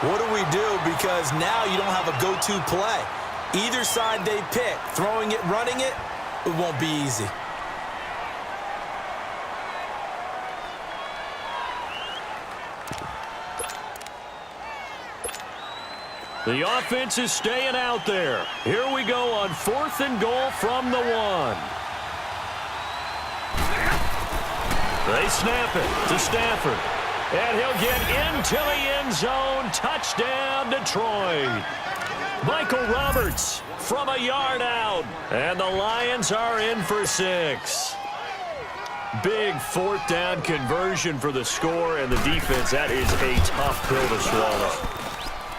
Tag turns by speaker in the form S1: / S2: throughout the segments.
S1: What do we do? Because now you don't have a go-to play. Either side they pick, throwing it, running it, it won't be easy.
S2: The offense is staying out there. Here we go on 4th and goal from the 1. They snap it to Stafford. And he'll get into the end zone. Touchdown, Detroit. Michael Roberts from a yard out. And the Lions are in for 6. Big 4th down conversion for the score, and the defense, that is a tough pill to swallow.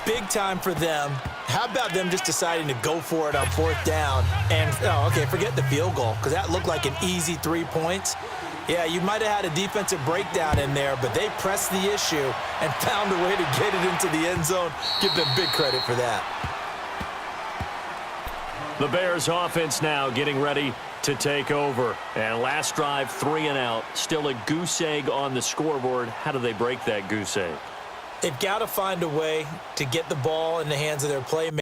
S1: Big time for them. How about them just deciding to go for it on 4th down? And, forget the field goal, because that looked like an easy 3 points. Yeah, you might have had a defensive breakdown in there, but they pressed the issue and found a way to get it into the end zone. Give them big credit for that.
S2: The Bears offense now getting ready to take over. And last drive, 3 and out. Still a goose egg on the scoreboard. How do they break that goose egg?
S1: They've got to find a way to get the ball in the hands of their playmakers.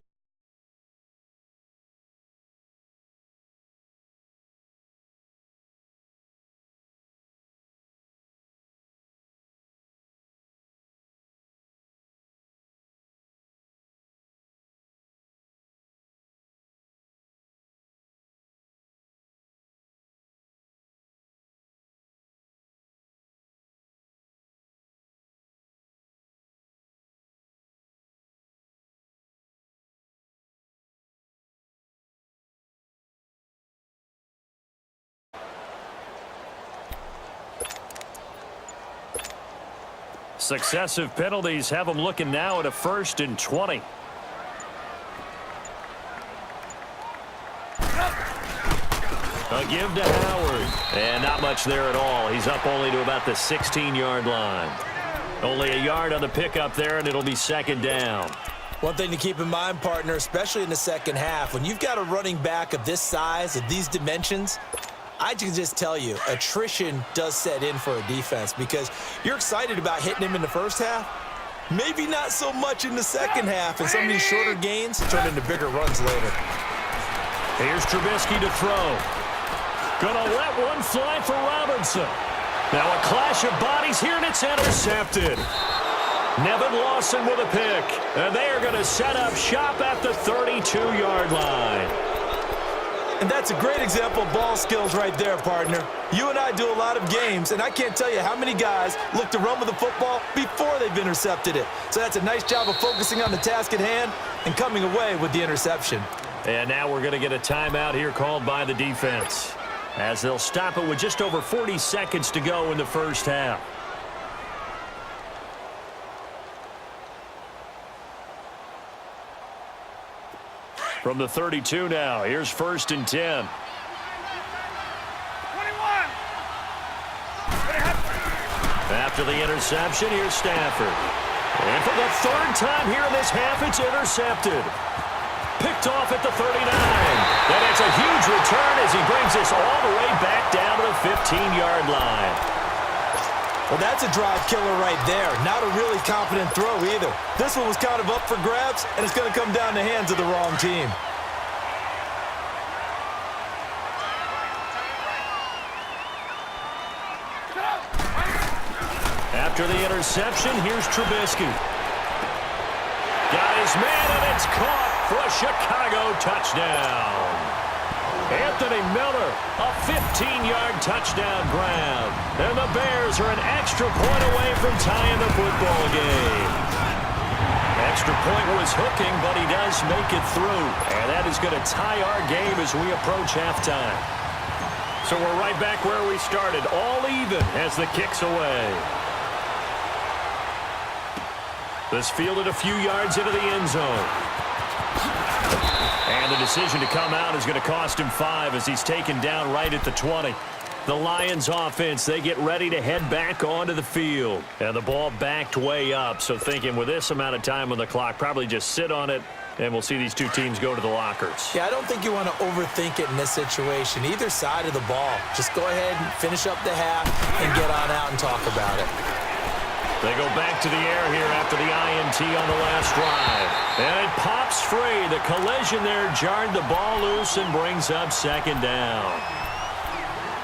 S2: Successive penalties have them looking now at a 1st and 20. A give to Howard. And not much there at all. He's up only to about the 16-yard line. Only a yard on the pickup there, and it'll be 2nd down.
S1: One thing to keep in mind, partner, especially in the second half, when you've got a running back of this size, of these dimensions, I can just tell you, attrition does set in for a defense because you're excited about hitting him in the first half. Maybe not so much in the second half, and some of these shorter gains turn into bigger runs later.
S2: Here's Trubisky to throw. Gonna let one fly for Robinson. Now a clash of bodies here, and it's intercepted. Nevin Lawson with a pick, and they are going to set up shop at the 32-yard line.
S1: And that's a great example of ball skills right there, partner. You and I do a lot of games, and I can't tell you how many guys look to run with the football before they've intercepted it. So that's a nice job of focusing on the task at hand and coming away with the interception.
S2: And now we're going to get a timeout here called by the defense, as they'll stop it with just over 40 seconds to go in the first half. From the 32 now, here's 1st and 10. 21. After the interception, here's Stafford. And for the 3rd time here in this half, it's intercepted. Picked off at the 39. And it's a huge return as he brings this all the way back down to the 15-yard line.
S1: Well, that's a drive killer right there. Not a really confident throw either. This one was kind of up for grabs, and it's going to come down the hands of the wrong team.
S2: After the interception, here's Trubisky. Got his man, and it's caught for a Chicago touchdown. Anthony Miller, a 15-yard touchdown grab. And the Bears are an extra point away from tying the football game. Extra point was hooking, but he does make it through. And that is going to tie our game as we approach halftime. So we're right back where we started, all even as the kick's away. This fielded a few yards into the end zone. And the decision to come out is going to cost him 5 as he's taken down right at the 20. The Lions offense, they get ready to head back onto the field. And the ball backed way up, so thinking with this amount of time on the clock, probably just sit on it, and we'll see these two teams go to the lockers.
S1: Yeah, I don't think you want to overthink it in this situation. Either side of the ball. Just go ahead and finish up the half and get on out and talk about it.
S2: They go back to the air here after the INT on the last drive. And it pops free. The collision there jarred the ball loose and brings up second down.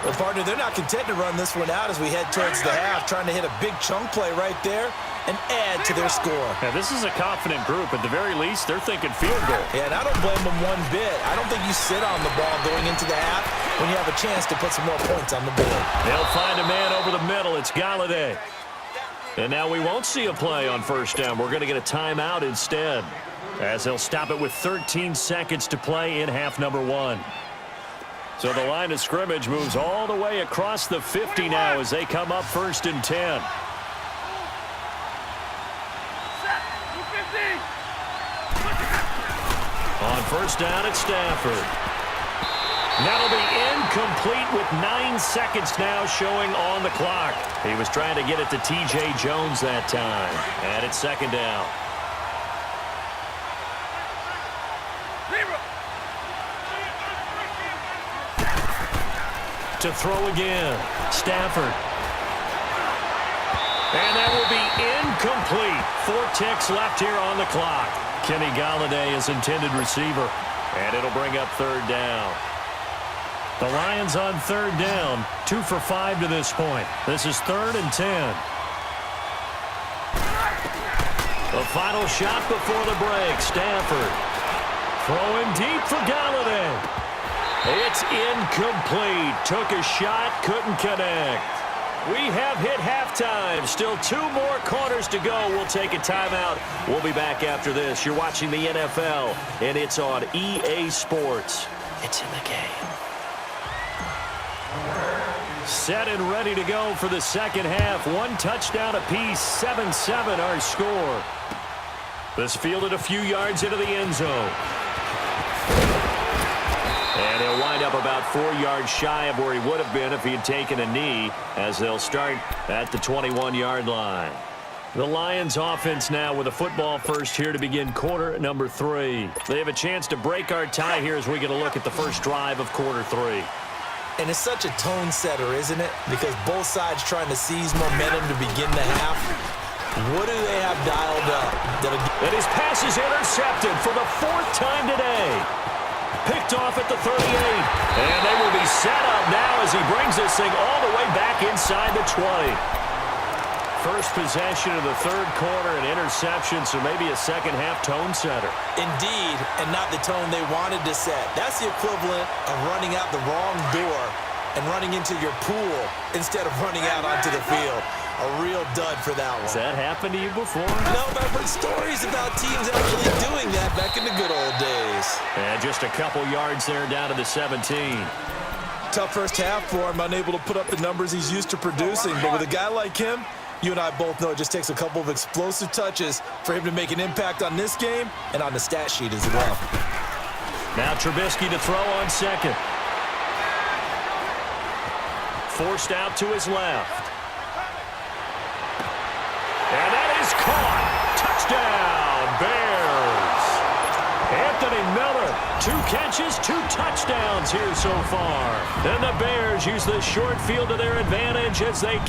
S1: Well, partner, they're not content to run this one out as we head towards the half, trying to hit a big chunk play right there and add to their score.
S2: Yeah, this is a confident group. At the very least, they're thinking field goal.
S1: Yeah, and I don't blame them one bit. I don't think you sit on the ball going into the half when you have a chance to put some more points on the board.
S2: They'll find a man over the middle. It's Galladay. And now we won't see a play on first down. We're going to get a timeout instead, as they'll stop it with 13 seconds to play in half number 1. So the line of scrimmage moves all the way across the 50 now as they come up 1st and 10. On first down, it's Stafford. That'll be incomplete with 9 seconds now showing on the clock. He was trying to get it to T.J. Jones that time. And it's second down. To throw again, Stafford. And that will be incomplete. 4 ticks left here on the clock. Kenny Galladay is intended receiver. And it'll bring up 3rd down. The Lions on 3rd down. 2 for 5 to this point. This is 3rd and 10. The final shot before the break. Stafford throwing deep for Galladay. It's incomplete. Took a shot, couldn't connect. We have hit halftime. Still 2 more quarters to go. We'll take a timeout. We'll be back after this. You're watching the NFL, and it's on EA Sports. It's in the game. Set and ready to go for the second half. 1 touchdown apiece, 7-7 our score. This fielded a few yards into the end zone. And he'll wind up about 4 yards shy of where he would have been if he had taken a knee, as they'll start at the 21-yard line. The Lions offense now with a football first here to begin quarter number 3. They have a chance to break our tie here as we get a look at the first drive of quarter 3.
S1: And it's such a tone setter, isn't it? Because both sides trying to seize momentum to begin the half. What do they have dialed up?
S2: And his pass is intercepted for the 4th time today. Picked off at the 38. And they will be set up now as he brings this thing all the way back inside the 20. First possession of the 3rd quarter, an interception, so maybe a second half tone setter.
S1: Indeed, and not the tone they wanted to set. That's the equivalent of running out the wrong door and running into your pool instead of running out onto the field. A real dud for that one.
S2: Has that happened to you before?
S1: No, but I've heard stories about teams actually doing that back in the good old days.
S2: And just a couple yards there down to the 17.
S1: Tough first half for him, unable to put up the numbers he's used to producing. But with a guy like him, you and I both know it just takes a couple of explosive touches for him to make an impact on this game and on the stat sheet as well.
S2: Now Trubisky to throw on second. Forced out to his left. And that is caught. Touchdown, Bears. Anthony Miller, 2 catches, 2 touchdowns here so far. And the Bears use the short field to their advantage as they